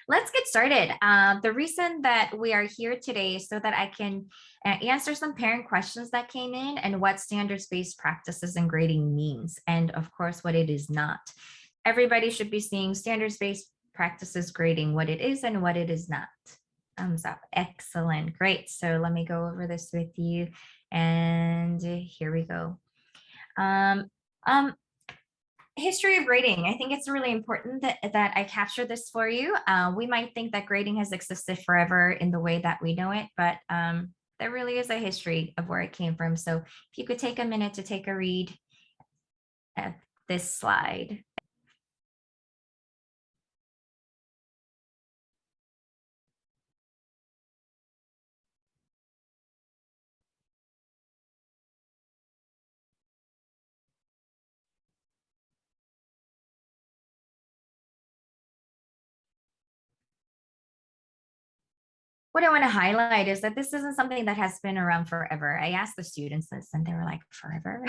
Let's get started. The reason that we are here today is so that I can answer some parent questions that came in and what standards-based practices and grading means, and of course, what it is not. Everybody should be seeing standards-based practices grading, what it is and what it is not. Thumbs up. Excellent. Great. So let me go over this with you. And here we go. History of grading. I think it's really important that I capture this for you. We might think that grading has existed forever in the way that we know it, but there really is a history of where it came from. So if you could take a minute to take a read at this slide. What I want to highlight is that this isn't something that has been around forever. I asked the students this and they were like, forever?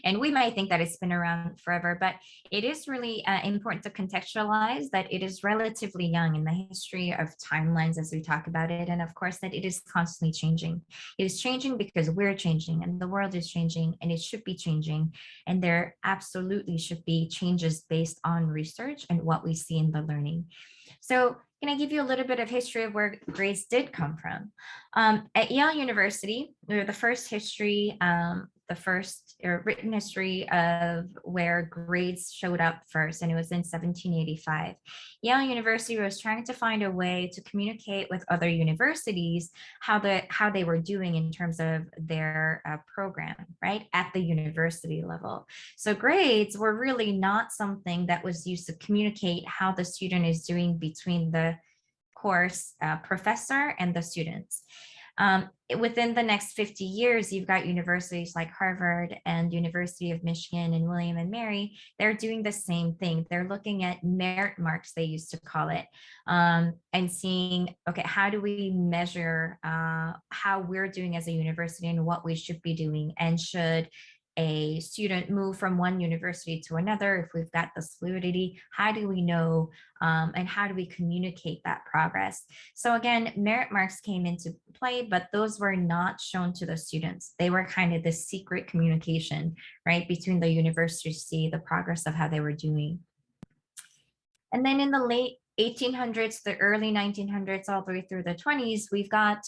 And we might think that it's been around forever, but it is really important to contextualize that it is relatively young in the history of timelines as we talk about it. And of course, that it is constantly changing. It is changing because we're changing and the world is changing and it should be changing. And there absolutely should be changes based on research and what we see in the learning. So can I give you a little bit of history of where grades did come from? At Yale University, we were the first history, the first written history of where grades showed up first, and it was in 1785. Yale University was trying to find a way to communicate with other universities how they were doing in terms of their program, right, at the university level. So grades were really not something that was used to communicate how the student is doing between the course professor and the students. Within the next 50 years, you've got universities like Harvard and University of Michigan and William and Mary. They're doing the same thing. They're looking at merit marks, they used to call it, and seeing, okay, how do we measure how we're doing as a university and what we should be doing, and should a student move from one university to another, if we've got this fluidity, how do we know and how do we communicate that progress? So again, merit marks came into play, but those were not shown to the students. They were kind of the secret communication, right, between the university to see the progress of how they were doing. And then in the late 1800s, the early 1900s, all the way through the 20s, we've got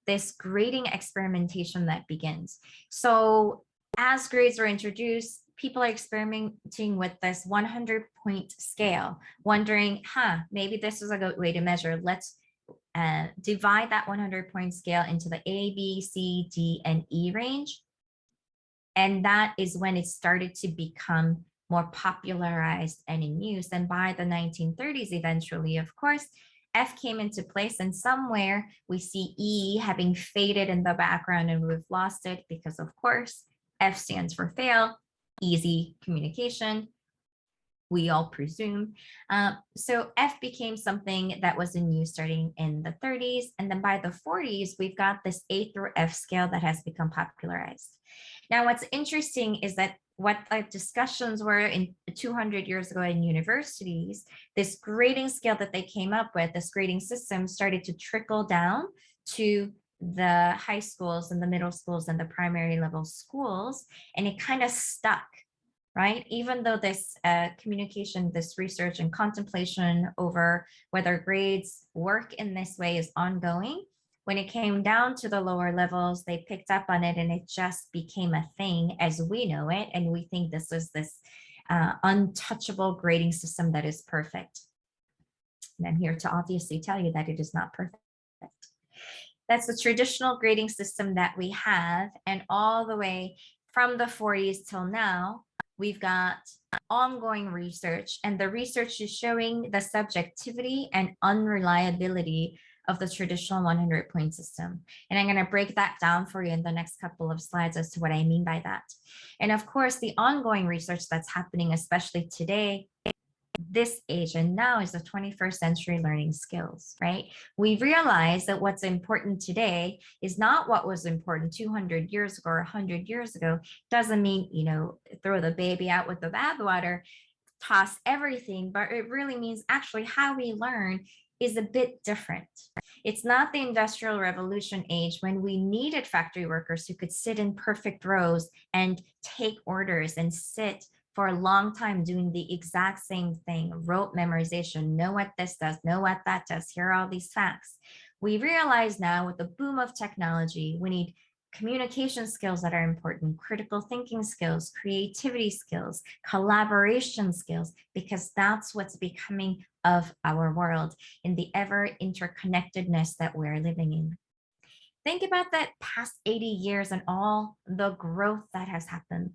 this grading experimentation that begins. So as grades were introduced, people are experimenting with this 100-point scale, wondering, maybe this is a good way to measure. Let's divide that 100-point scale into the A, B, C, D, and E range. And that is when it started to become more popularized and in use. And by the 1930s, eventually, of course, F came into place, and somewhere we see E having faded in the background and we've lost it because, of course, F stands for fail, easy communication, we all presume. So F became something that was in use starting in the 30s. And then by the 40s, we've got this A through F scale that has become popularized. Now, what's interesting is that what the discussions were in 200 years ago in universities, this grading scale that they came up with, this grading system started to trickle down to the high schools and the middle schools and the primary level schools, and it kind of stuck, right? Even though this communication, this research and contemplation over whether grades work in this way is ongoing, when it came down to the lower levels, they picked up on it and it just became a thing as we know it. And we think this is this untouchable grading system that is perfect. And I'm here to obviously tell you that it is not perfect. That's the traditional grading system that we have. And all the way from the 40s till now, we've got ongoing research, and the research is showing the subjectivity and unreliability of the traditional 100-point system. And I'm going to break that down for you in the next couple of slides as to what I mean by that. And of course, the ongoing research that's happening, especially today, this age and now, is the 21st century learning skills, right? We realize that what's important today is not what was important 200 years ago or 100 years ago. Doesn't mean, throw the baby out with the bathwater. toss everything, but it really means actually how we learn is a bit different. It's not the Industrial Revolution age when we needed factory workers who could sit in perfect rows and take orders and sit for a long time doing the exact same thing, rote memorization, know what this does, know what that does, here are all these facts. We realize now with the boom of technology, we need communication skills that are important, critical thinking skills, creativity skills, collaboration skills, because that's what's becoming of our world in the ever interconnectedness that we're living in. Think about that past 80 years and all the growth that has happened.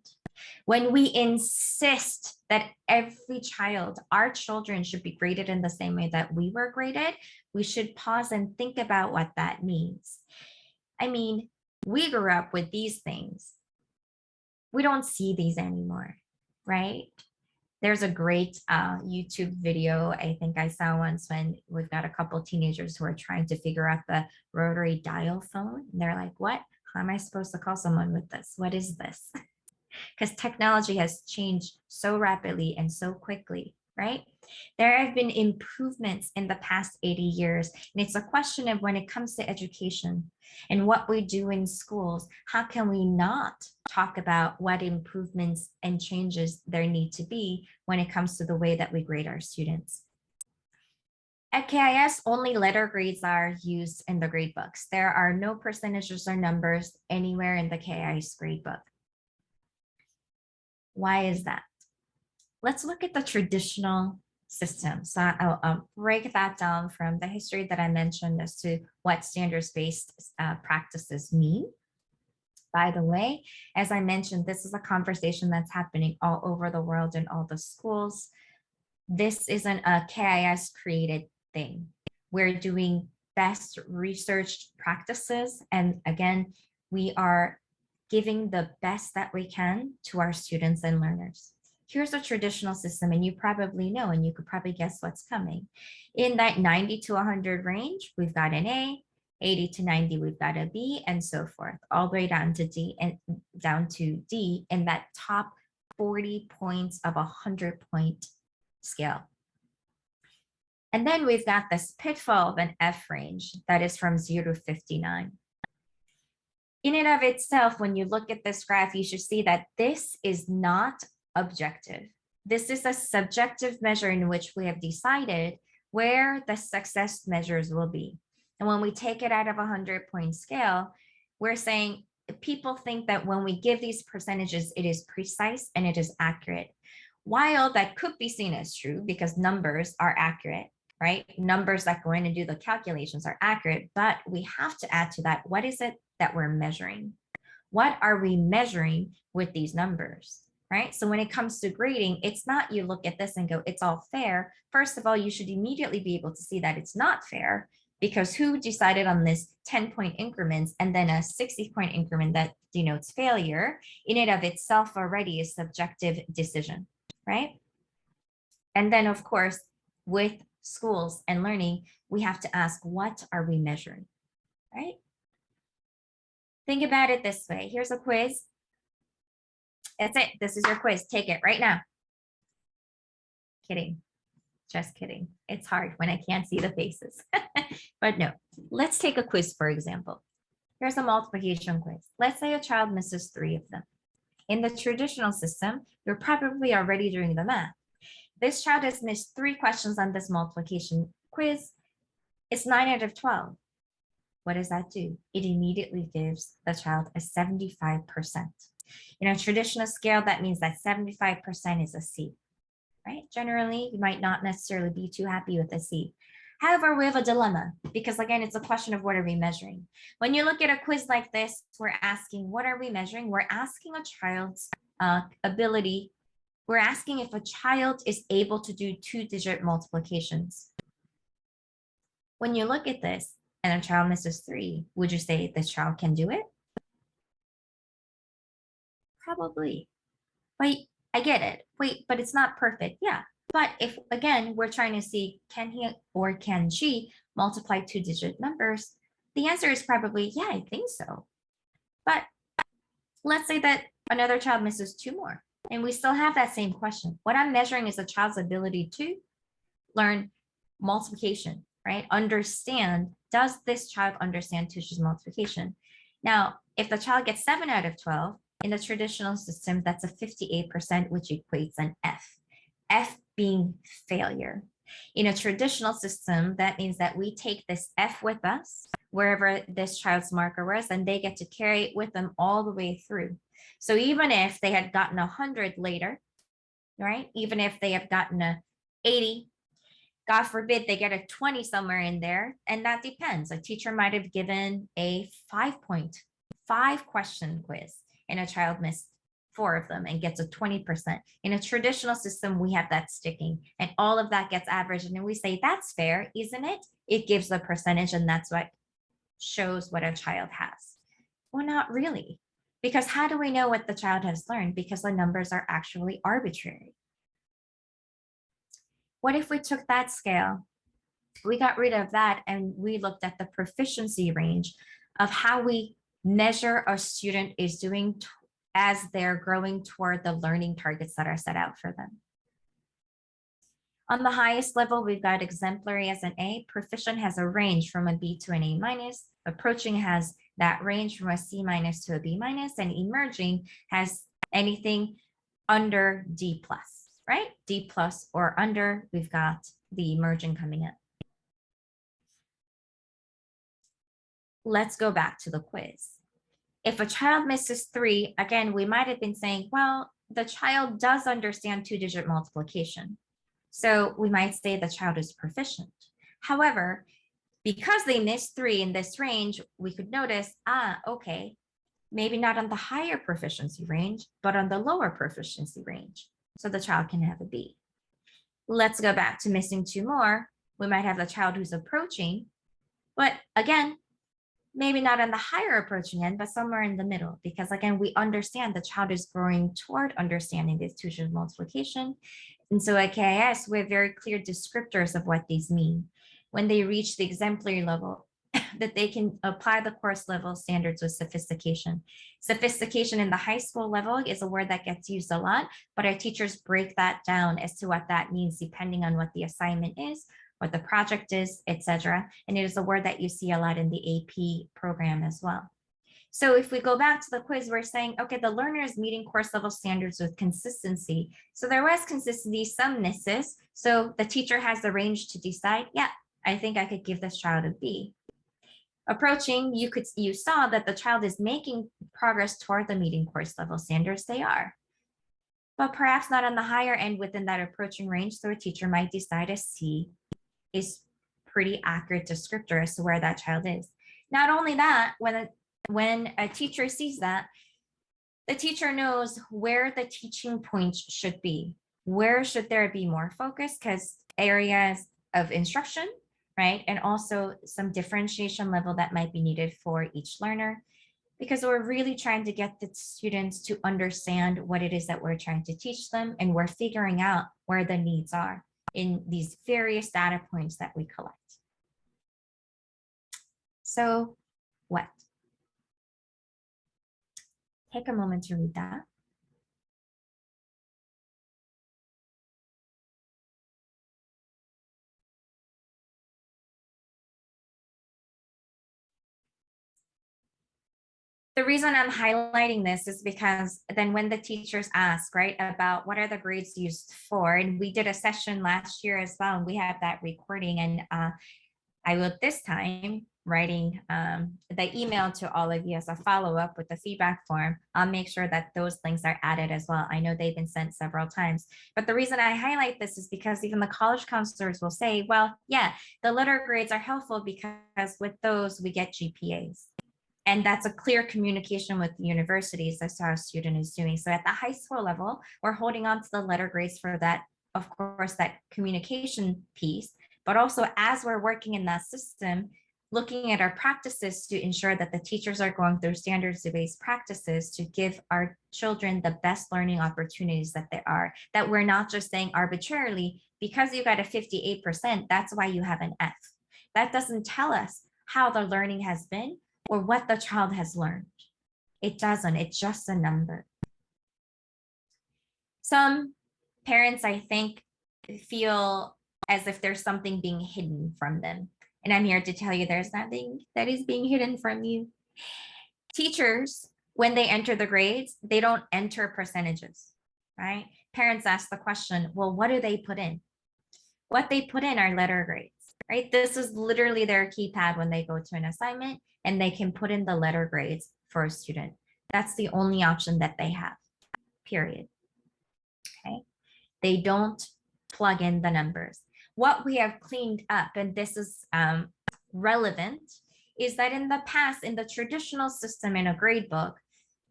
When we insist that every child, our children, should be graded in the same way that we were graded, we should pause and think about what that means. I mean, we grew up with these things. We don't see these anymore, right? There's a great YouTube video I think I saw once when we've got a couple of teenagers who are trying to figure out the rotary dial phone. And they're like, what? How am I supposed to call someone with this? What is this? Because technology has changed so rapidly and so quickly, right? There have been improvements in the past 80 years. And it's a question of when it comes to education and what we do in schools, how can we not talk about what improvements and changes there need to be when it comes to the way that we grade our students? At KIS, only letter grades are used in the grade books. There are no percentages or numbers anywhere in the KIS grade book. Why is that? Let's look at the traditional system. So I'll break that down from the history that I mentioned as to what standards-based practices mean. By the way, as I mentioned, this is a conversation that's happening all over the world in all the schools. This isn't a KIS created thing. We're doing best researched practices. And again, we are giving the best that we can to our students and learners. Here's a traditional system, and you probably know, and you could probably guess what's coming. In that 90 to 100 range, we've got an A, 80 to 90, we've got a B, and so forth, all the way down to D in that top 40 points of a 100-point scale. And then we've got this pitfall of an F range that is from 0 to 59. In and of itself, when you look at this graph, you should see that this is not objective. This is a subjective measure in which we have decided where the success measures will be. And when we take it out of a 100-point scale, we're saying people think that when we give these percentages, it is precise and it is accurate. While that could be seen as true because numbers are accurate, right? Numbers that go in and do the calculations are accurate, but we have to add to that, what is it that we're measuring? What are we measuring with these numbers, right? So when it comes to grading, it's not you look at this and go, it's all fair. First of all, you should immediately be able to see that it's not fair, because who decided on this 10-point increments and then a 60-point increment that denotes failure in and of itself already is subjective decision, right? And then of course, with schools and learning, we have to ask, what are we measuring, right? Think about it this way. Here's a quiz. That's it. This is your quiz. Take it right now. Kidding. Just kidding. It's hard when I can't see the faces. But no, let's take a quiz, for example. Here's a multiplication quiz. Let's say a child misses 3 of them. In the traditional system, you're probably already doing the math. This child has missed 3 questions on this multiplication quiz. It's 9 out of 12. What does that do? It immediately gives the child a 75%. In a traditional scale, that means that 75% is a C, right? Generally, you might not necessarily be too happy with a C. However, we have a dilemma because again, it's a question of what are we measuring? When you look at a quiz like this, we're asking, what are we measuring? We're asking a child's ability. We're asking if a child is able to do 2-digit multiplications. When you look at this and a child misses 3, would you say this child can do it? Probably. Wait, I get it. Wait, but it's not perfect. Yeah. But if, again, we're trying to see, can he or can she multiply 2-digit numbers? The answer is probably, yeah, I think so. But let's say that another child misses 2 more. And we still have that same question. What I'm measuring is a child's ability to learn multiplication, right? Understand, does this child understand two-digit multiplication? Now, if the child gets 7 out of 12, in the traditional system, that's a 58%, which equates an F. F being failure. In a traditional system, that means that we take this F with us, wherever this child's marker was, and they get to carry it with them all the way through. So even if they had gotten 100 later, right? Even if they have gotten a 80, God forbid they get a 20 somewhere in there, and that depends. A teacher might have given a 5 question quiz, and a child missed 4 of them and gets a 20%. In a traditional system, we have that sticking, and all of that gets averaged, and we say, that's fair, isn't it? It gives the percentage, and that's what shows what a child has. Well, not really. Because how do we know what the child has learned? Because the numbers are actually arbitrary. What if we took that scale, we got rid of that, and we looked at the proficiency range of how we measure a student is doing as they're growing toward the learning targets that are set out for them? On the highest level, we've got exemplary as an A. Proficient has a range from a B to an A minus. Approaching has that range from a C minus to a B minus, and emerging has anything under D plus, right? D plus or under, we've got the emerging coming in. Let's go back to the quiz. If a child misses 3, again, we might have been saying, well, the child does understand 2-digit multiplication. So we might say the child is proficient. However, because they missed 3 in this range, we could notice, okay, maybe not on the higher proficiency range, but on the lower proficiency range. So the child can have a B. Let's go back to missing 2 more. We might have the child who's approaching, but again, maybe not on the higher approaching end, but somewhere in the middle, because again, we understand the child is growing toward understanding this two-digit multiplication. And so at KIS, we have very clear descriptors of what these mean. When they reach the exemplary level, that they can apply the course level standards with sophistication. Sophistication in the high school level is a word that gets used a lot, but our teachers break that down as to what that means depending on what the assignment is, what the project is, etc. And it is a word that you see a lot in the AP program as well. So if we go back to the quiz, we're saying, okay, the learner is meeting course level standards with consistency. So there was consistency, some misses. So the teacher has the range to decide, yeah, I think I could give this child a B. Approaching, you saw that the child is making progress toward the meeting course level standards. They are, but perhaps not on the higher end within that approaching range. So a teacher might decide a C is pretty accurate descriptor as to where that child is. Not only that, when a teacher sees that, the teacher knows where the teaching points should be. Where should there be more focus? Because areas of instruction, right? And also some differentiation level that might be needed for each learner, because we're really trying to get the students to understand what it is that we're trying to teach them, and we're figuring out where the needs are in these various data points that we collect. So what? Take a moment to read that. The reason I'm highlighting this is because then when the teachers ask, right, about what are the grades used for, and we did a session last year as well, and we have that recording, and I will this time writing the email to all of you as a follow-up with the feedback form. I'll make sure that those links are added as well. I know they've been sent several times, but the reason I highlight this is because even the college counselors will say, well, yeah, the letter grades are helpful because with those we get GPAs. And that's a clear communication with the universities as to how a student is doing. So at the high school level, we're holding on to the letter grades for that, of course, that communication piece, but also as we're working in that system, looking at our practices to ensure that the teachers are going through standards-based practices to give our children the best learning opportunities that there are, that we're not just saying arbitrarily, because you got a 58%, that's why you have an F. That doesn't tell us how the learning has been or what the child has learned. It doesn't, it's just a number. Some parents, I think, feel as if there's something being hidden from them. And I'm here to tell you there's nothing that is being hidden from you. Teachers, when they enter the grades, they don't enter percentages, right? Parents ask the question, well, what do they put in? What they put in are letter grades, right? This is literally their keypad when they go to an assignment, and they can put in the letter grades for a student. That's the only option that they have, period. Okay. They don't plug in the numbers. What we have cleaned up, and this is relevant, is that in the past, in the traditional system in a grade book,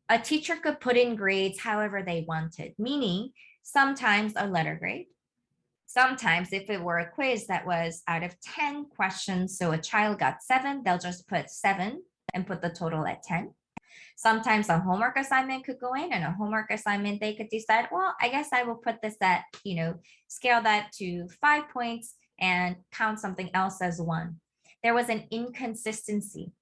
a teacher could put in grades however they wanted, meaning sometimes a letter grade. Sometimes if it were a quiz that was out of 10 questions, so a child got 7, they'll just put 7 and put the total at 10. Sometimes a homework assignment could go in, and a homework assignment, they could decide, well, I guess I will put this at, scale that to 5 points and count something else as 1. There was an inconsistency.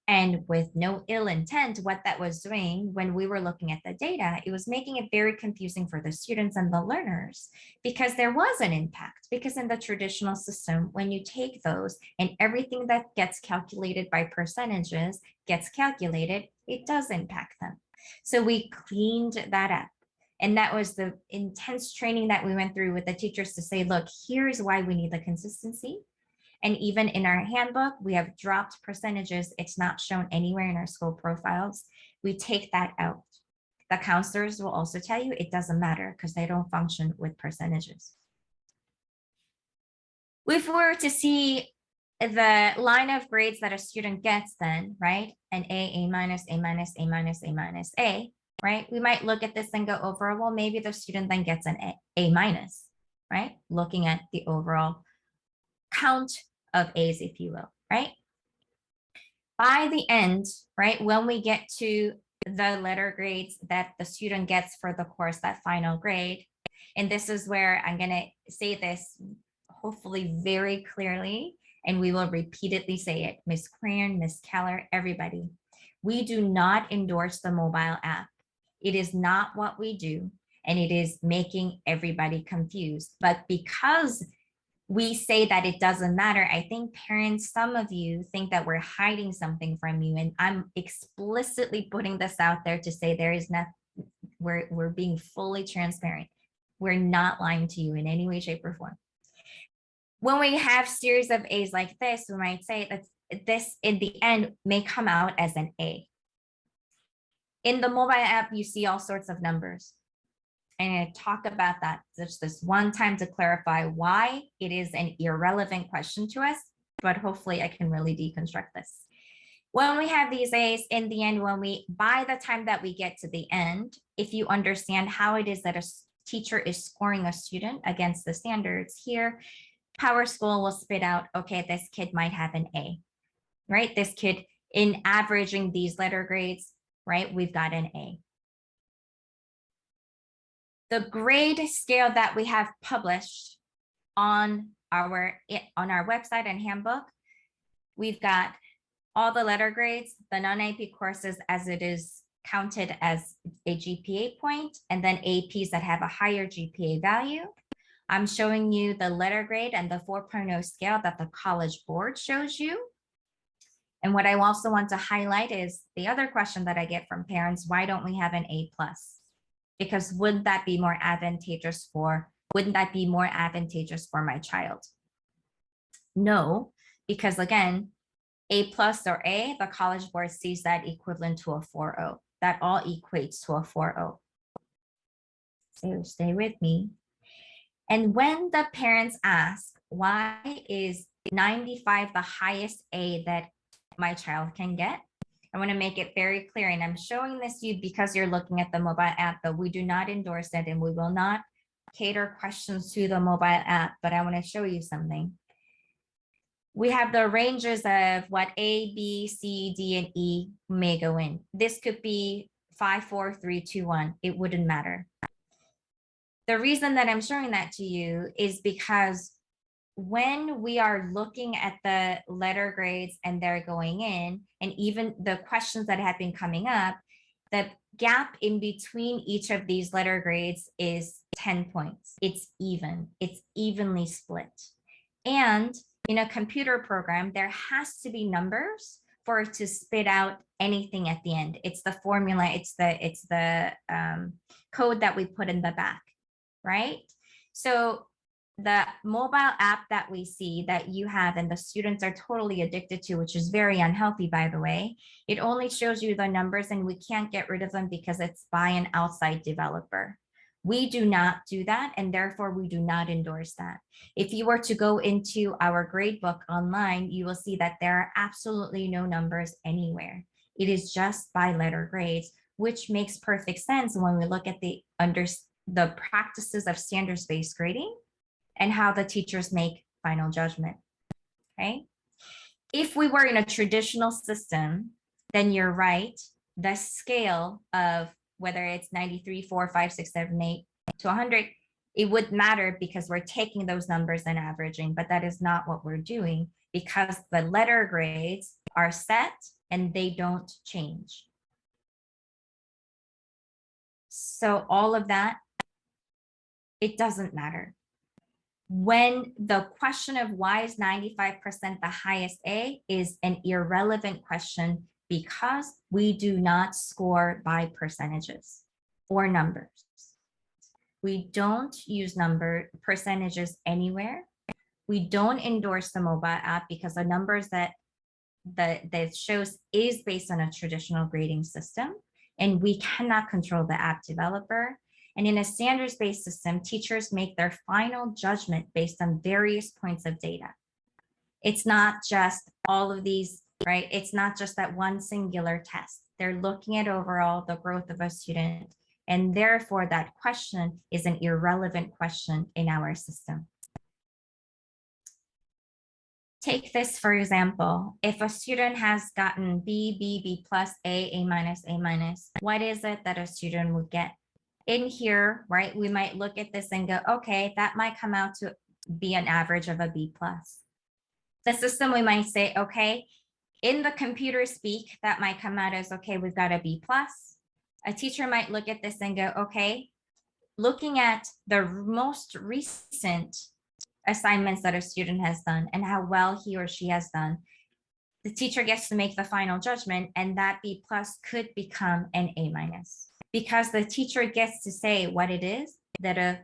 And with no ill intent, what that was doing when we were looking at the data, it was making it very confusing for the students and the learners, because there was an impact. Because in the traditional system, when you take those and everything that gets calculated by percentages gets calculated, it does impact them. So we cleaned that up. And that was the intense training that we went through with the teachers to say, look, here's why we need the consistency. And even in our handbook, we have dropped percentages. It's not shown anywhere in our school profiles. We take that out. The counselors will also tell you it doesn't matter because they don't function with percentages. If we were to see the line of grades that a student gets then, right? An A minus, A minus, A minus, A minus, A, right? We might look at this and go over, well, maybe the student then gets an A minus, right? Looking at the overall count of A's, if you will, right? By the end, right, when we get to the letter grades that the student gets for the course, that final grade, and this is where I'm going to say this hopefully very clearly, and we will repeatedly say it, Ms. Crayon, Ms. Keller, everybody, we do not endorse the mobile app. It is not what we do, and it is making everybody confused. But because we say that it doesn't matter, I think parents, some of you think that we're hiding something from you. And I'm explicitly putting this out there to say there is not, we're being fully transparent. We're not lying to you in any way, shape, or form. When we have series of A's like this, we might say that this in the end may come out as an A. In the mobile app, you see all sorts of numbers. And I talk about that just this one time to clarify why it is an irrelevant question to us, but hopefully I can really deconstruct this. When we have these A's in the end, by the time that we get to the end, if you understand how it is that a teacher is scoring a student against the standards here, Power School will spit out, okay, this kid might have an A, right? This kid, in averaging these letter grades, right, we've got an A. The grade scale that we have published on our website and handbook, we've got all the letter grades, the non-AP courses as it is counted as a GPA point, and then APs that have a higher GPA value. I'm showing you the letter grade and the 4.0 scale that the College Board shows you. And what I also want to highlight is the other question that I get from parents, why don't we have an A+? Because wouldn't that be more advantageous for my child? No, because again, A+ or A, the College Board sees that equivalent to a 4.0. That all equates to a 4.0. So stay with me. And when the parents ask, why is 95 the highest A that my child can get? I want to make it very clear, and I'm showing this to you because you're looking at the mobile app, but we do not endorse it and we will not cater questions to the mobile app, but I want to show you something. We have the ranges of what A, B, C, D, and E may go in. This could be 5, 4, 3, 2, 1. It wouldn't matter. The reason that I'm showing that to you is because when we are looking at the letter grades and they're going in, and even the questions that have been coming up, the gap in between each of these letter grades is 10 points. It's even, it's evenly split. And in a computer program, there has to be numbers for it to spit out anything at the end. It's the formula, it's the code that we put in the back, right? So the mobile app that we see that you have and the students are totally addicted to, which is very unhealthy, by the way, it only shows you the numbers and we can't get rid of them because it's by an outside developer. We do not do that, and therefore we do not endorse that. If you were to go into our gradebook online, you will see that there are absolutely no numbers anywhere. It is just by letter grades, which makes perfect sense when we look at the practices of standards-based grading and how the teachers make final judgment, okay? If we were in a traditional system, then you're right, the scale of whether it's 93, 4, 5, 6, 7, 8 to 100, it would matter because we're taking those numbers and averaging, but that is not what we're doing because the letter grades are set and they don't change. So all of that, it doesn't matter. When the question of why is 95% the highest A is an irrelevant question because we do not score by percentages or numbers. We don't use percentages anywhere. We don't endorse the mobile app because the numbers that shows is based on a traditional grading system, and we cannot control the app developer. And in a standards-based system, teachers make their final judgment based on various points of data. It's not just all of these, right? It's not just that one singular test. They're looking at overall the growth of a student. And therefore, that question is an irrelevant question in our system. Take this, for example, if a student has gotten B, B, B plus, A minus, what is it that a student would get? In here, right, we might look at this and go, okay, that might come out to be an average of a B plus. The system, we might say, okay, in the computer speak, that might come out as, okay, we've got a B plus. A teacher might look at this and go, okay, looking at the most recent assignments that a student has done and how well he or she has done, the teacher gets to make the final judgment, and that B plus could become an A minus. Because the teacher gets to say what it is that a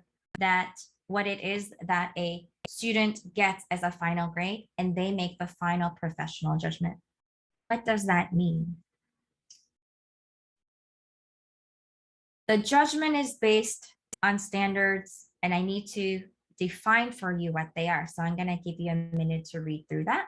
student gets as a final grade, and they make the final professional judgment. What does that mean? The judgment is based on standards, and I need to define for you what they are. So I'm going to give you a minute to read through that.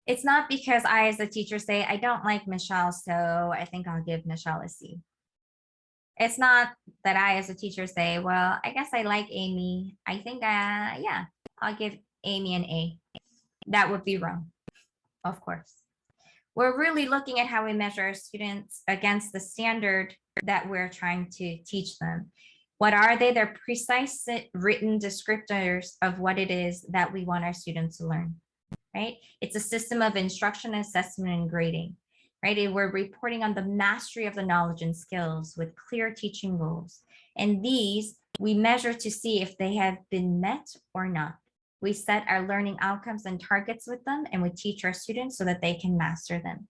It's not because I, as a teacher, say, I don't like Michelle, so I think I'll give Michelle a C. It's not that I, as a teacher, say, well, I guess I like Amy. I think, yeah, I'll give Amy an A. That would be wrong, of course. We're really looking at how we measure our students against the standard that we're trying to teach them. What are they? They're precise written descriptors of what it is that we want our students to learn. Right? It's a system of instruction, assessment, and grading, right? And we're reporting on the mastery of the knowledge and skills with clear teaching goals. And these we measure to see if they have been met or not. We set our learning outcomes and targets with them, and we teach our students so that they can master them.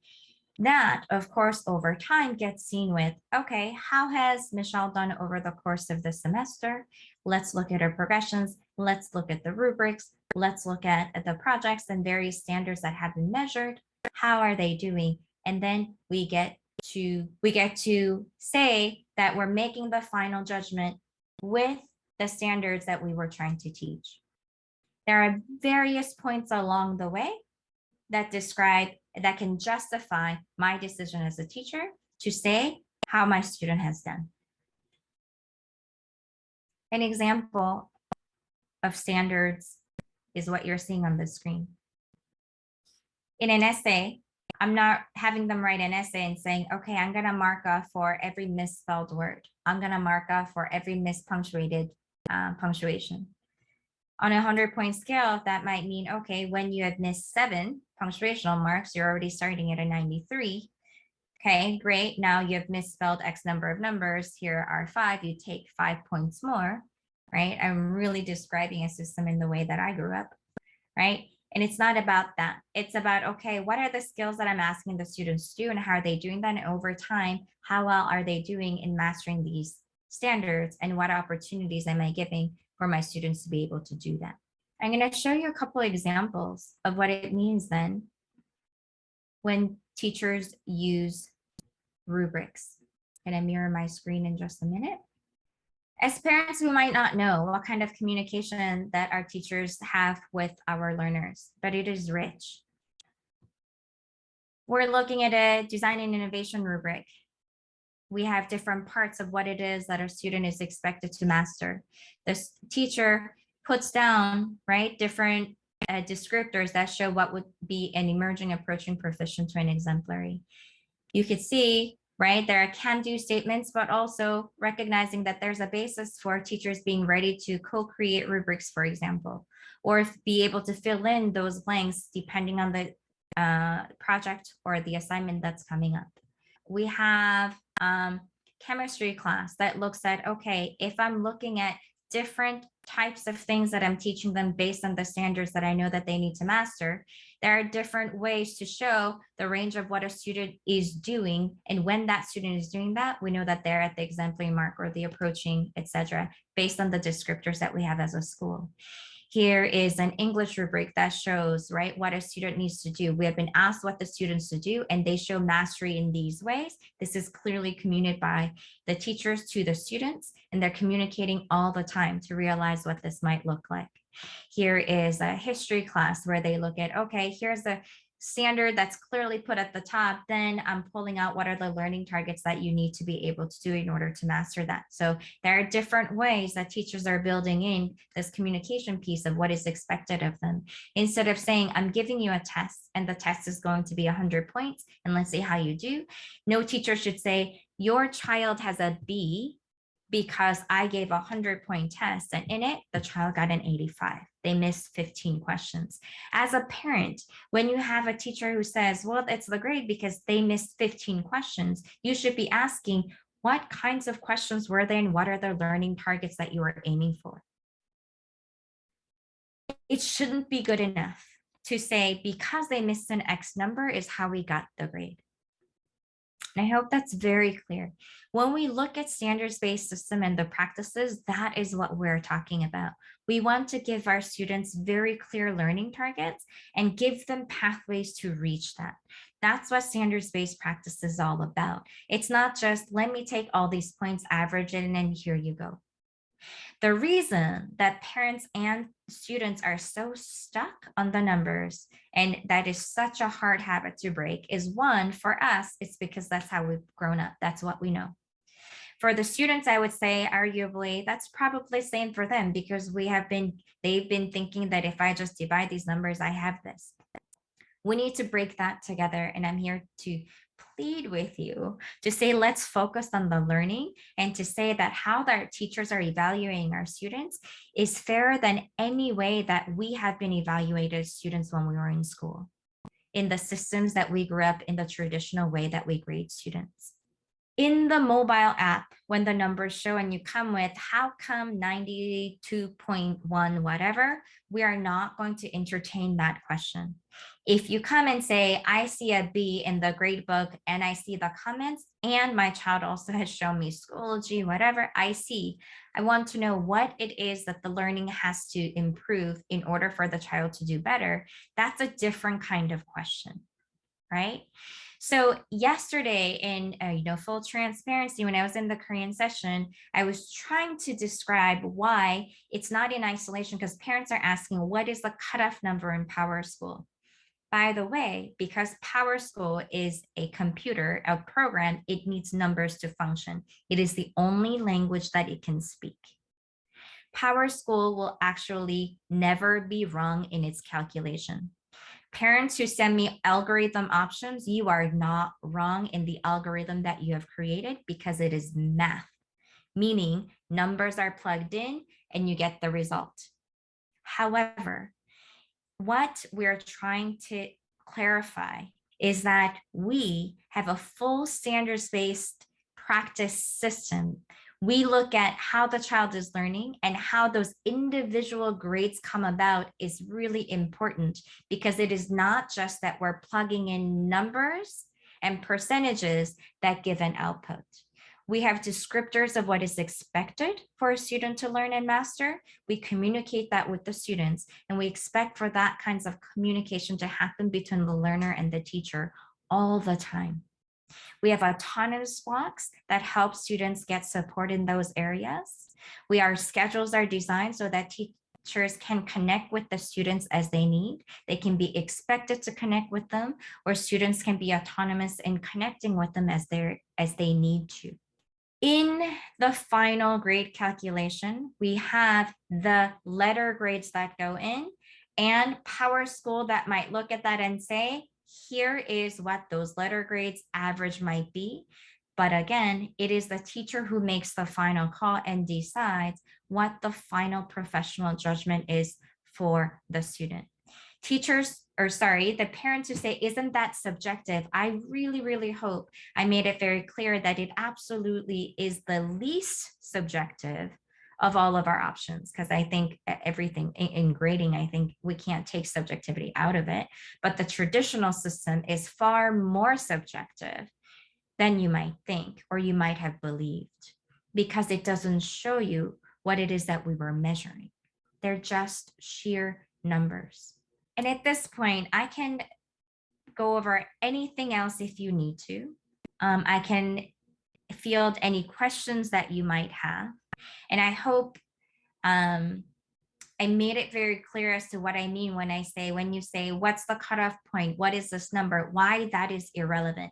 That, of course, over time gets seen with, okay, how has Michelle done over the course of the semester? Let's look at her progressions. Let's look at the rubrics. Let's look at the projects and various standards that have been measured. How are they doing? And then we get to say that we're making the final judgment with the standards that we were trying to teach. There are various points along the way that can justify my decision as a teacher to say how my student has done. An example of standards is what you're seeing on the screen. In an essay, I'm not having them write an essay and saying, okay, I'm going to mark off for every misspelled word. I'm going to mark off for every mispunctuated punctuation. On a 100-point scale, that might mean, okay, when you have missed 7 punctuational marks, you're already starting at a 93. Okay, great. Now you have misspelled X number of numbers. Here are 5. You take 5 points more, right? I'm really describing a system in the way that I grew up, right? And it's not about that. It's about, okay, what are the skills that I'm asking the students to do and how are they doing that? And over time, how well are they doing in mastering these standards and what opportunities am I giving for my students to be able to do that? I'm going to show you a couple of examples of what it means then when teachers use rubrics. I'm going to mirror my screen in just a minute. As parents, we might not know what kind of communication that our teachers have with our learners, but it is rich. We're looking at a design and innovation rubric. We have different parts of what it is that our student is expected to master. This teacher puts down, right, different descriptors that show what would be an emerging, approaching, proficient to an exemplary. You could see, right, there are can-do statements, but also recognizing that there's a basis for teachers being ready to co-create rubrics, for example, or be able to fill in those blanks depending on the project or the assignment that's coming up. We have chemistry class that looks at, okay, if I'm looking at different types of things that I'm teaching them based on the standards that I know that they need to master, there are different ways to show the range of what a student is doing. And when that student is doing that, we know that they're at the exemplary mark or the approaching, etc., based on the descriptors that we have as a school. Here is an English rubric that shows, right, what a student needs to do. We have been asked what the students to do, and they show mastery in these ways. This is clearly communicated by the teachers to the students, and they're communicating all the time to realize what this might look like. Here is a history class where they look at, okay, here's the standard that's clearly put at the top, then I'm pulling out what are the learning targets that you need to be able to do in order to master that. So there are different ways that teachers are building in this communication piece of what is expected of them. Instead of saying, I'm giving you a test and the test is going to be 100 points and let's see how you do. No teacher should say, your child has a B because I gave a 100-point test and in it, the child got an 85. They missed 15 questions. As a parent, when you have a teacher who says, well, it's the grade because they missed 15 questions, you should be asking, what kinds of questions were they and what are the learning targets that you are aiming for? It shouldn't be good enough to say, because they missed an X number is how we got the grade. And I hope that's very clear. When we look at standards-based system and the practices, that is what we're talking about. We want to give our students very clear learning targets and give them pathways to reach that. That's what standards-based practice is all about. It's not just, let me take all these points, average it, and then here you go. The reason that parents and students are so stuck on the numbers, and that is such a hard habit to break, is one, for us, it's because that's how we've grown up. That's what we know. For the students, I would say, arguably, that's probably the same for them because they've been thinking that if I just divide these numbers, I have this. We need to break that together, and I'm here to plead with you to say, let's focus on the learning and to say that how our teachers are evaluating our students is fairer than any way that we have been evaluated as students when we were in school, in the systems that we grew up in, the traditional way that we grade students. In the mobile app, when the numbers show and you come with, how come 92.1 whatever, we are not going to entertain that question. If you come and say, I see a B in the grade book and I see the comments and my child also has shown me Schoology, whatever I see, I want to know what it is that the learning has to improve in order for the child to do better. That's a different kind of question, right? So yesterday in full transparency, when I was in the Korean session, I was trying to describe why it's not in isolation, because parents are asking, what is the cutoff number in Power School? By the way, because Power School is a computer, a program, it needs numbers to function. It is the only language that it can speak. PowerSchool will actually never be wrong in its calculation. Parents who send me algorithm options, you are not wrong in the algorithm that you have created because it is math, meaning numbers are plugged in and you get the result. However, what we're trying to clarify is that we have a full standards-based practice system. We look at how the child is learning, and how those individual grades come about is really important, because it is not just that we're plugging in numbers and percentages that give an output. We have descriptors of what is expected for a student to learn and master. We communicate that with the students, and we expect for that kinds of communication to happen between the learner and the teacher all the time. We have autonomous blocks that help students get support in those areas. Our schedules are designed so that teachers can connect with the students as they need. They can be expected to connect with them, or students can be autonomous in connecting with them as they need to. In the final grade calculation, we have the letter grades that go in, and PowerSchool that might look at that and say, here is what those letter grades average might be. But again, it is the teacher who makes the final call and decides what the final professional judgment is for the student. The parents who say, isn't that subjective? I really, really hope I made it very clear that it absolutely is the least subjective of all of our options, because I think everything in grading, I think we can't take subjectivity out of it, but the traditional system is far more subjective than you might think, or you might have believed, because it doesn't show you what it is that we were measuring. They're just sheer numbers. And at this point, I can go over anything else if you need to. I can field any questions that you might have. And I hope I made it very clear as to what I mean when you say, what's the cutoff point? What is this number? Why that is irrelevant.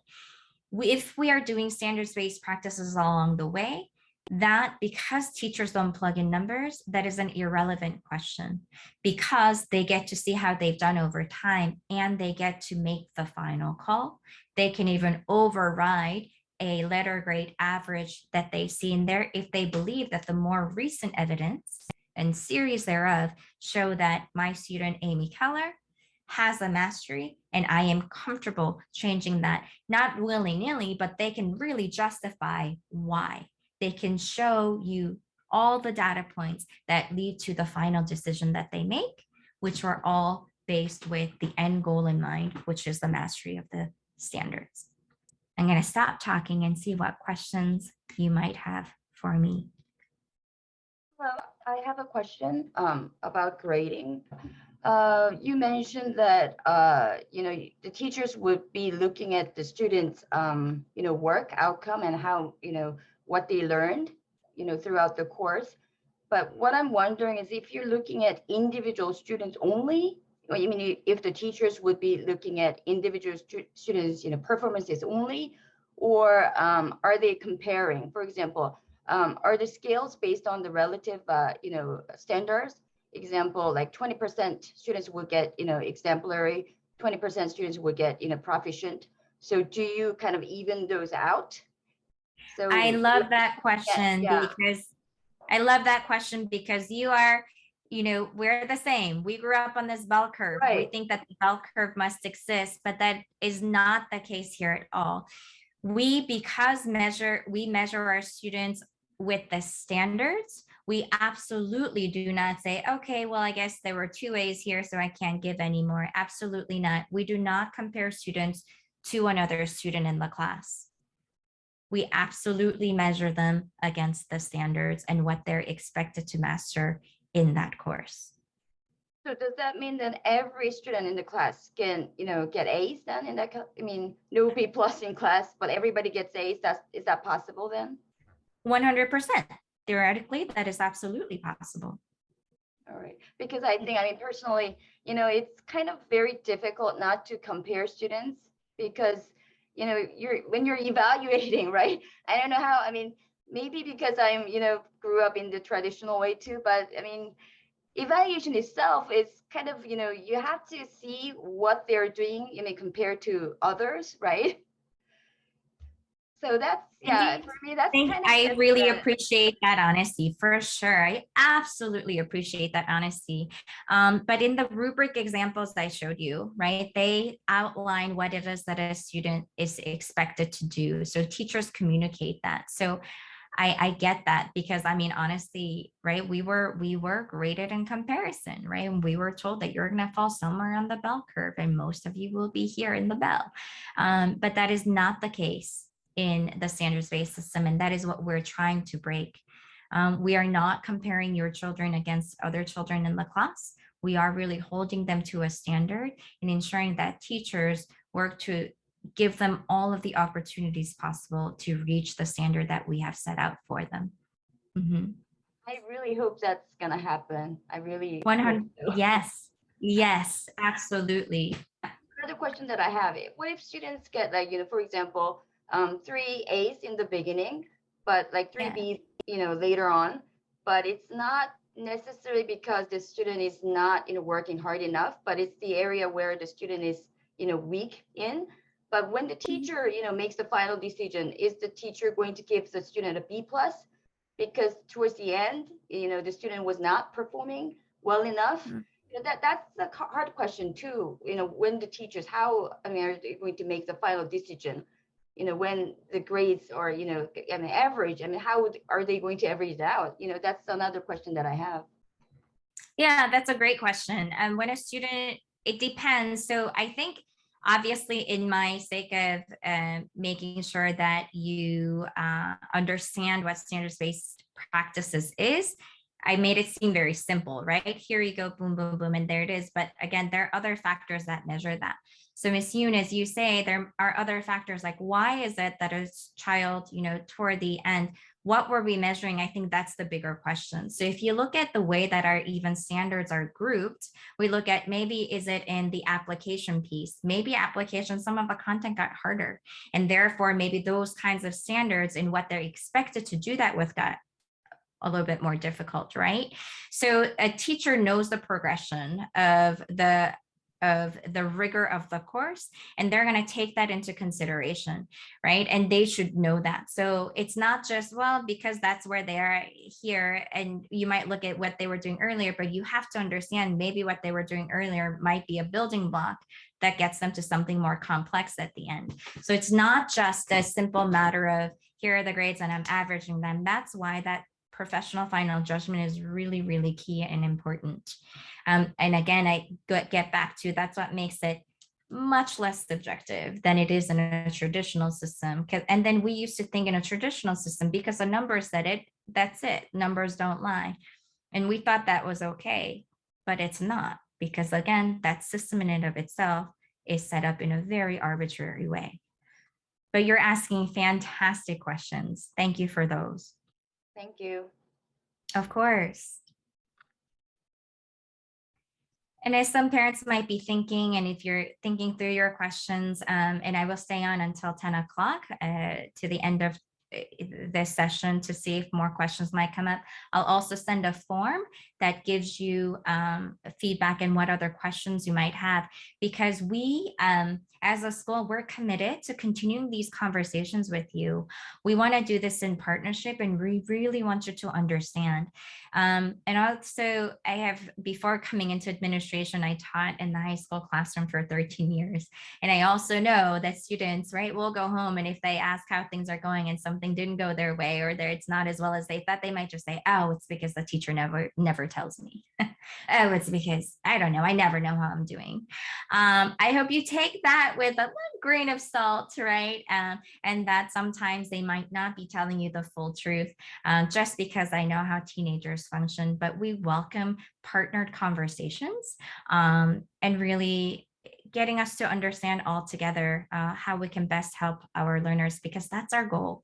If we are doing standards-based practices along the way, that, because teachers don't plug in numbers, that is an irrelevant question, because they get to see how they've done over time, and they get to make the final call. They can even override a letter grade average that they see in there if they believe that the more recent evidence and series thereof show that my student Amy Keller has a mastery, and I am comfortable changing that, not willy-nilly, but they can really justify why. They can show you all the data points that lead to the final decision that they make, which are all based with the end goal in mind, which is the mastery of the standards. I'm going to stop talking and see what questions you might have for me. Well, I have a question about grading. You mentioned that the teachers would be looking at the students' work outcome and how what they learned throughout the course. But what I'm wondering is, if you're looking at individual students only, I mean, if the teachers would be looking at individual students performances only, or are they comparing? For example, are the scales based on the relative standards? Example, like 20% students will get exemplary, 20% students will get proficient. So do you kind of even those out? So I love that question, because you are, we're the same. We grew up on this bell curve. Right. We think that the bell curve must exist, but that is not the case here at all. We measure our students with the standards. We absolutely do not say, okay, well, I guess there were 2 A's here, so I can't give anymore. Absolutely not. We do not compare students to another student in the class. We absolutely measure them against the standards and what they're expected to master in that course. So does that mean that every student in the class can, get A's then in that? I mean, no B+ in class, but everybody gets A's. Is that possible then? 100%. Theoretically, that is absolutely possible. All right, because I think, personally, it's kind of very difficult not to compare students, because, when you're evaluating, right? I don't know how, maybe because I'm, grew up in the traditional way too, but I mean, evaluation itself is kind of, you have to see what they're doing, compared to others, right? So that's, yeah, Indeed. for me, that's Thank kind of I really different. appreciate that honesty for sure. I absolutely appreciate that honesty. But in the rubric examples I showed you, right, they outline what it is that a student is expected to do. So teachers communicate that. So I get that because I mean, honestly, right, we were graded in comparison, right? And we were told that you're gonna fall somewhere on the bell curve and most of you will be here in the bell. But that is not the case in the standards-based system, and that is what we're trying to break. We are not comparing your children against other children in the class. We are really holding them to a standard and ensuring that teachers work to give them all of the opportunities possible to reach the standard that we have set out for them. Mhm. I really hope that's gonna happen. I really hope 100, so. yes, yes, absolutely. Another question that I have, what if students get, like, for example, three A's in the beginning, but like three Yeah. B's, later on, but it's not necessarily because the student is not, working hard enough, but it's the area where the student is, weak in. But when the teacher, makes the final decision, is the teacher going to give the student a B plus? Because towards the end, the student was not performing well enough. Mhm. That's a hard question too. When the teachers, how, I mean, are they going to make the final decision? When the grades are, I mean, average. I mean, how are they going to average it out? That's another question that I have. Yeah, that's a great question. And when a student, it depends. So I think obviously in my sake of making sure that you understand what standards-based practices is, I made it seem very simple, right? Here you go, boom, boom, boom, and there it is. But again, there are other factors that measure that. So Ms. Yoon, as you say, there are other factors like why is it that a child, toward the end, what were we measuring? I think that's the bigger question. So if you look at the way that our even standards are grouped, we look at maybe is it in the application piece? Maybe application, some of the content got harder. And therefore, maybe those kinds of standards and what they're expected to do that with got a little bit more difficult, right? So a teacher knows the progression of the rigor of the course, and they're going to take that into consideration, right? And they should know that. So it's not just, well, because that's where they are here, and you might look at what they were doing earlier, but you have to understand maybe what they were doing earlier might be a building block that gets them to something more complex at the end. So it's not just a simple matter of here are the grades and I'm averaging them. That's why that professional final judgment is really, really key and important. And again, I get back to that's what makes it much less subjective than it is in a traditional system. And then we used to think in a traditional system because the numbers said it, that's it. Numbers don't lie. And we thought that was okay, but it's not because again, that system in and of itself is set up in a very arbitrary way. But you're asking fantastic questions. Thank you for those. Thank you. Of course. And as some parents might be thinking, and if you're thinking through your questions, and I will stay on until 10 o'clock to the end of this session to see if more questions might come up. I'll also send a form that gives you feedback and what other questions you might have, because we, as a school, we're committed to continuing these conversations with you. We want to do this in partnership, and we really want you to understand. And also, I have, before coming into administration, I taught in the high school classroom for 13 years. And I also know that students, right, will go home, and if they ask how things are going and something didn't go their way or it's not as well as they thought, they might just say, oh, it's because the teacher never tells me. Oh, it's because I don't know. I never know how I'm doing. I hope you take that with a little grain of salt, right? And that sometimes they might not be telling you the full truth, just because I know how teenagers function. But we welcome partnered conversations, and really getting us to understand all together how we can best help our learners, because that's our goal.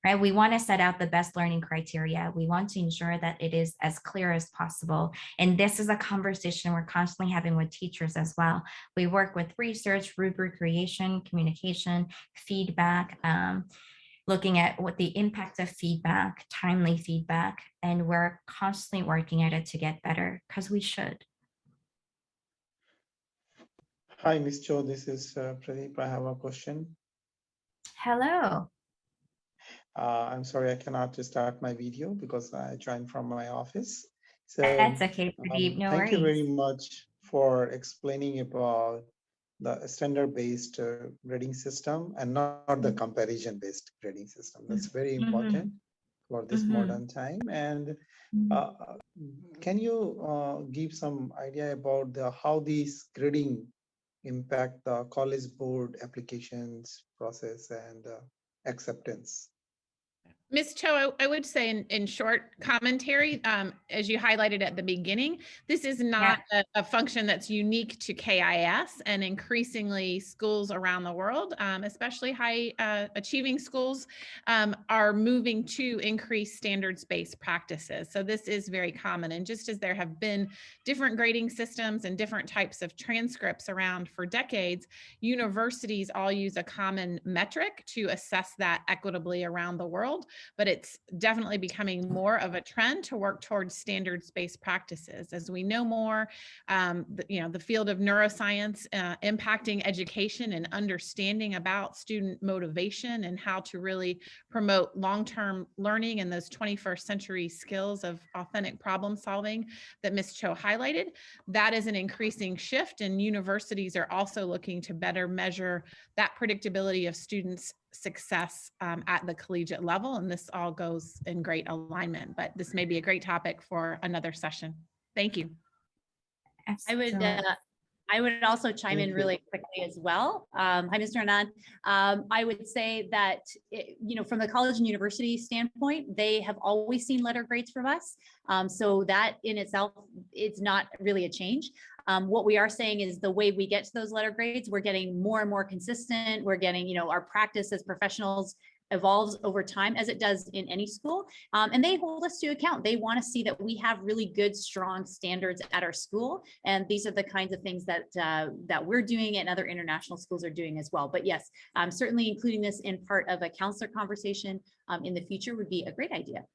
Right? We want to set out the best learning criteria. We want to ensure that it is as clear as possible. And this is a conversation we're constantly having with teachers as well. We work with research, rubric creation, communication, feedback. looking at what the impact of feedback, timely feedback, and we're constantly working at it to get better because we should. Hi, Ms. Cho. This is Pradeep. I have a question. Hello. I'm sorry, I cannot start my video because I joined from my office. So That's okay, Pradeep. No thank you very worries. much for explaining about the standard-based grading system and not the comparison-based grading system. That's very important for this modern time. And can you give some idea about how these grading impact the college board applications process and acceptance? Ms. Cho, I would say in short commentary, as you highlighted at the beginning, this is not a function that's unique to KIS, and increasingly schools around the world, especially high achieving schools, are moving to increase standards-based practices. So this is very common. And just as there have been different grading systems and different types of transcripts around for decades, universities all use a common metric to assess that equitably around the world. But it's definitely becoming more of a trend to work towards standards-based practices. As we know more, the field of neuroscience impacting education and understanding about student motivation and how to really promote long-term learning and those 21st century skills of authentic problem solving that Ms. Cho highlighted, that is an increasing shift, and universities are also looking to better measure that predictability of students' success at the collegiate level. And this all goes in great alignment, but this may be a great topic for another session. Thank you. I would also chime in really quickly as well. Hi, Mr. Anand. I would say that, from the college and university standpoint, they have always seen letter grades from us. So that in itself, it's not really a change. What we are saying is the way we get to those letter grades, we're getting more and more consistent. We're getting, our practice as professionals evolves over time, as it does in any school. And they hold us to account. They want to see that we have really good, strong standards at our school. And these are the kinds of things that that we're doing and other international schools are doing as well. But yes, certainly including this in part of a counselor conversation in the future would be a great idea.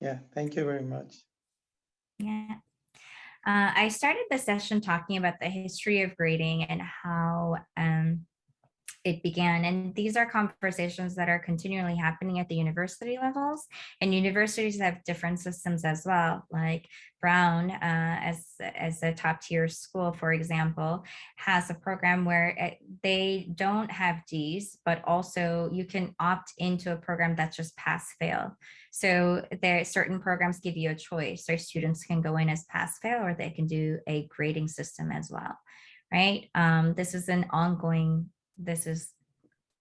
Yeah, thank you very much. Yeah. I started the session talking about the history of grading and how it began. And these are conversations that are continually happening at the university levels, and universities have different systems as well. Like Brown, as a top tier school, for example, has a program where they don't have Ds, but also you can opt into a program that's just pass fail. So there are certain programs give you a choice. So students can go in as pass fail, or they can do a grading system as well, right? This is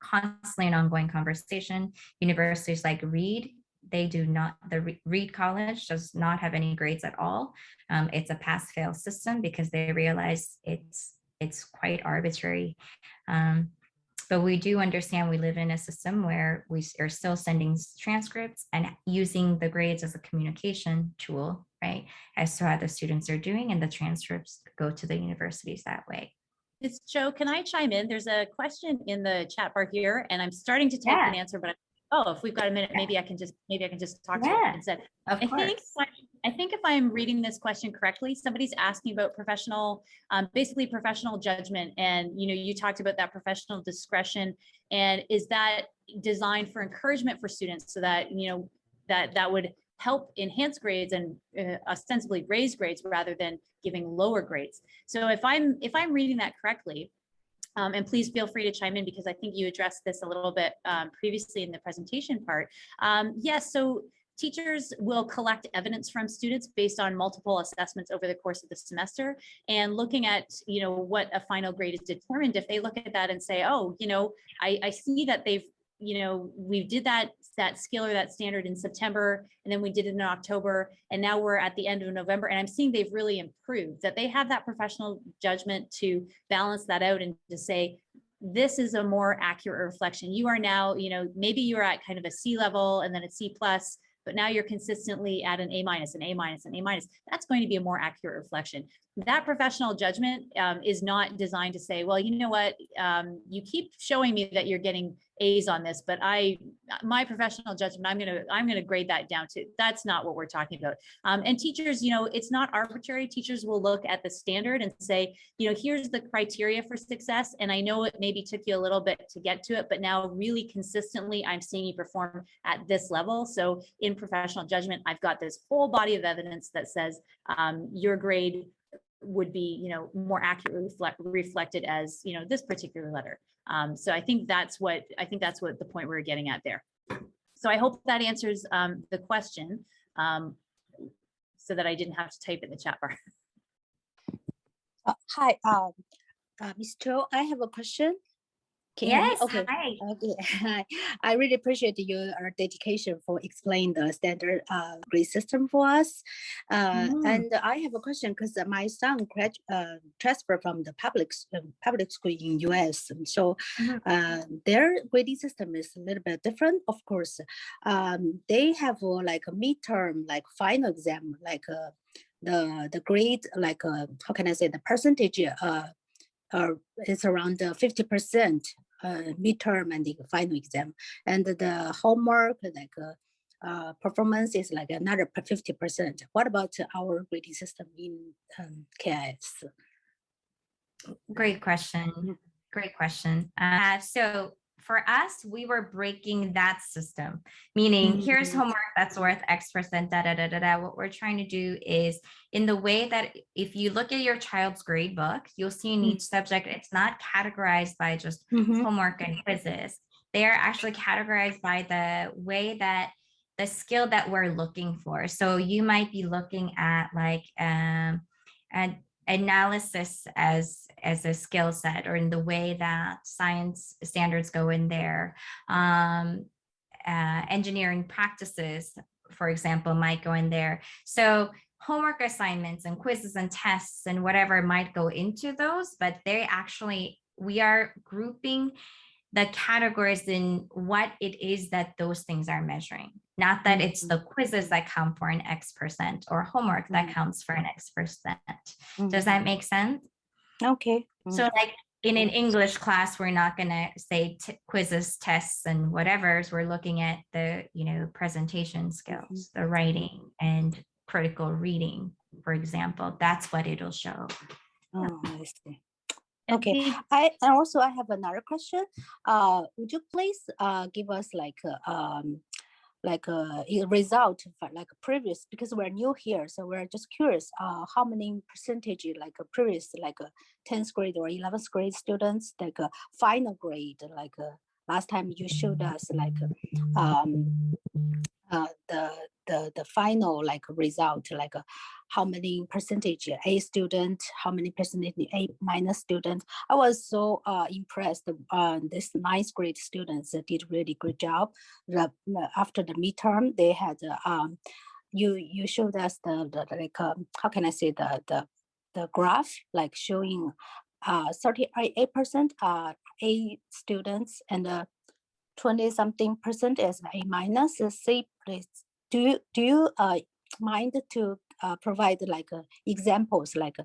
constantly an ongoing conversation. Universities like Reed, the Reed College does not have any grades at all. It's a pass-fail system because they realize it's quite arbitrary. But we do understand we live in a system where we are still sending transcripts and using the grades as a communication tool, right, as to how the students are doing, and the transcripts go to the universities that way. Ms. Cho, can I chime in? There's a question in the chat bar here, and I'm starting to type an answer, but if we've got a minute, maybe I can just talk to it instead. I think if I'm reading this question correctly, somebody's asking about basically professional judgment, and you talked about that professional discretion, and is that designed for encouragement for students so that that would help enhance grades and ostensibly raise grades rather than giving lower grades. So if I'm reading that correctly, and please feel free to chime in because I think you addressed this a little bit previously in the presentation part. Yes, so teachers will collect evidence from students based on multiple assessments over the course of the semester, and looking at what a final grade is determined. If they look at that and say, oh, I see that they've we did that skill or that standard in September, and then we did it in October, and now we're at the end of November, and I'm seeing they've really improved, that they have that professional judgment to balance that out and to say, this is a more accurate reflection. You are now, maybe you're at kind of a C level and then a C plus, but now you're consistently at an A minus, an A minus, an A minus. That's going to be a more accurate reflection. That professional judgment is not designed to say, well, you know what, you keep showing me that you're getting A's on this, but my professional judgment, I'm gonna grade that down to, that's not what we're talking about. And teachers, it's not arbitrary. Teachers will look at the standard and say, here's the criteria for success. And I know it maybe took you a little bit to get to it, but now really consistently, I'm seeing you perform at this level. So in professional judgment, I've got this whole body of evidence that says your grade would be, more accurately reflected as, this particular letter. So I think that's what the point we're getting at there. So I hope that answers the question, so that I didn't have to type in the chat bar. Hi, Ms. Cho, I have a question. Yes, okay. hi. Okay. Hi. I really appreciate your dedication for explaining the standard grade system for us. And I have a question because my son transferred from the public school in US. And so their grading system is a little bit different. Of course, they have like a midterm, like final exam, like the grade, like how can I say, the percentage it's around 50% midterm and the final exam, and the homework like performance is like another 50%. What about our grading system in KIS? Great question. Great question. So for us, we were breaking that system, meaning here's homework that's worth X%, da, da, da, da, da. What we're trying to do is in the way that if you look at your child's grade book, you'll see in each subject, it's not categorized by just homework and quizzes. They are actually categorized by the way that the skill that we're looking for. So you might be looking at like analysis as a skill set, or in the way that science standards go in there. Engineering practices, for example, might go in there. So homework assignments and quizzes and tests and whatever might go into those, but we are grouping the categories in what it is that those things are measuring. Not that it's the quizzes that count for an X% or homework that counts for an X%. Does that make sense? Okay. So like in an English class, we're not gonna say quizzes, tests, and whatever. So we're looking at the, presentation skills, the writing and critical reading, for example. That's what it'll show. Oh, I see. Okay, I have another question. Would you please give us like a result for like previous, because we're new here, so we're just curious how many percentage like a previous, like a 10th grade or 11th grade students, like a final grade, like last time you showed us like the final like result, like how many percentage A student, how many percentage A minus student. I was so impressed. This 9th grade students did really good job. After the midterm, they had you showed us the like how can I say the graph, like showing 38% A students and 20-something% is A minus. C, please. Do you mind to provide like examples like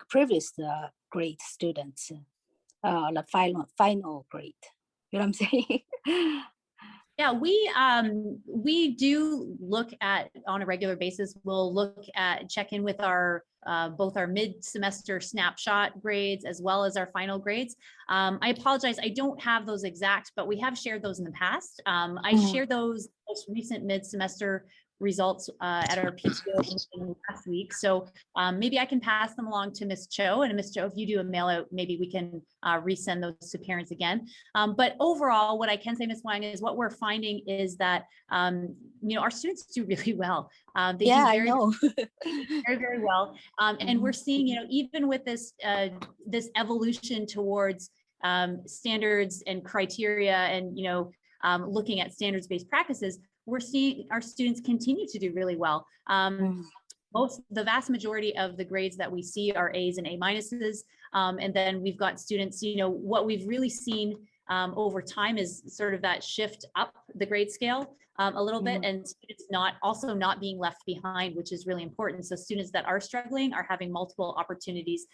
previous grade students, the final grade? You know what I'm saying? Yeah, we do look at on a regular basis. We'll check in with our both our mid-semester snapshot grades as well as our final grades. I apologize, I don't have those exact, but we have shared those in the past. I shared those most recent mid-semester results at our PTO meeting last week. So maybe I can pass them along to Ms. Cho, and Ms. Cho, if you do a mail out, maybe we can resend those to parents again. But overall, what I can say, Ms. Wang, is what we're finding is that our students do really well. They do very, very, very well. And we're seeing, even with this this evolution towards standards and criteria and looking at standards-based practices, we're seeing our students continue to do really well. The vast majority of the grades that we see are A's and A minuses. And then we've got students, what we've really seen over time is sort of that shift up the grade scale a little bit, and it's not being left behind, which is really important. So students that are struggling are having multiple opportunities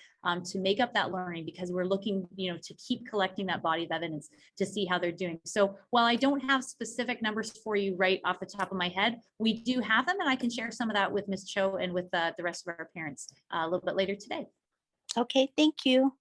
to make up that learning, because we're looking, to keep collecting that body of evidence to see how they're doing. So while I don't have specific numbers for you right off the top of my head, we do have them, and I can share some of that with Ms. Cho and with the rest of our parents a little bit later today. Okay, thank you.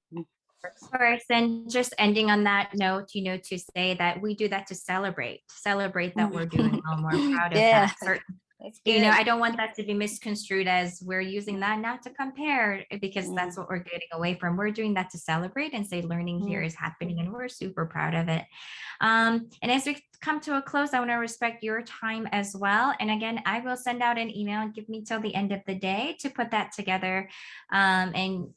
Of course, and just ending on that note, to say that we do that to celebrate that we're doing well, more proud of Yeah. that. Certainly. That's good. I don't want that to be misconstrued as we're using that not to compare, because that's what we're getting away from. We're doing that to celebrate and say learning here is happening, and we're super proud of it. And as we come to a close, I want to respect your time as well. And again, I will send out an email and give me till the end of the day to put that together, and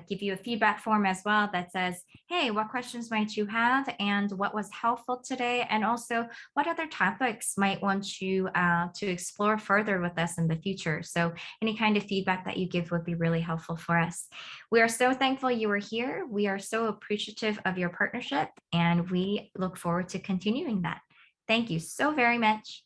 give you a feedback form as well that says, hey, what questions might you have, and what was helpful today, and also what other topics might want you to explore further with us in the future. So any kind of feedback that you give would be really helpful for us. We are so thankful you were here. We are so appreciative of your partnership, and we look forward to continuing that. Thank you so very much.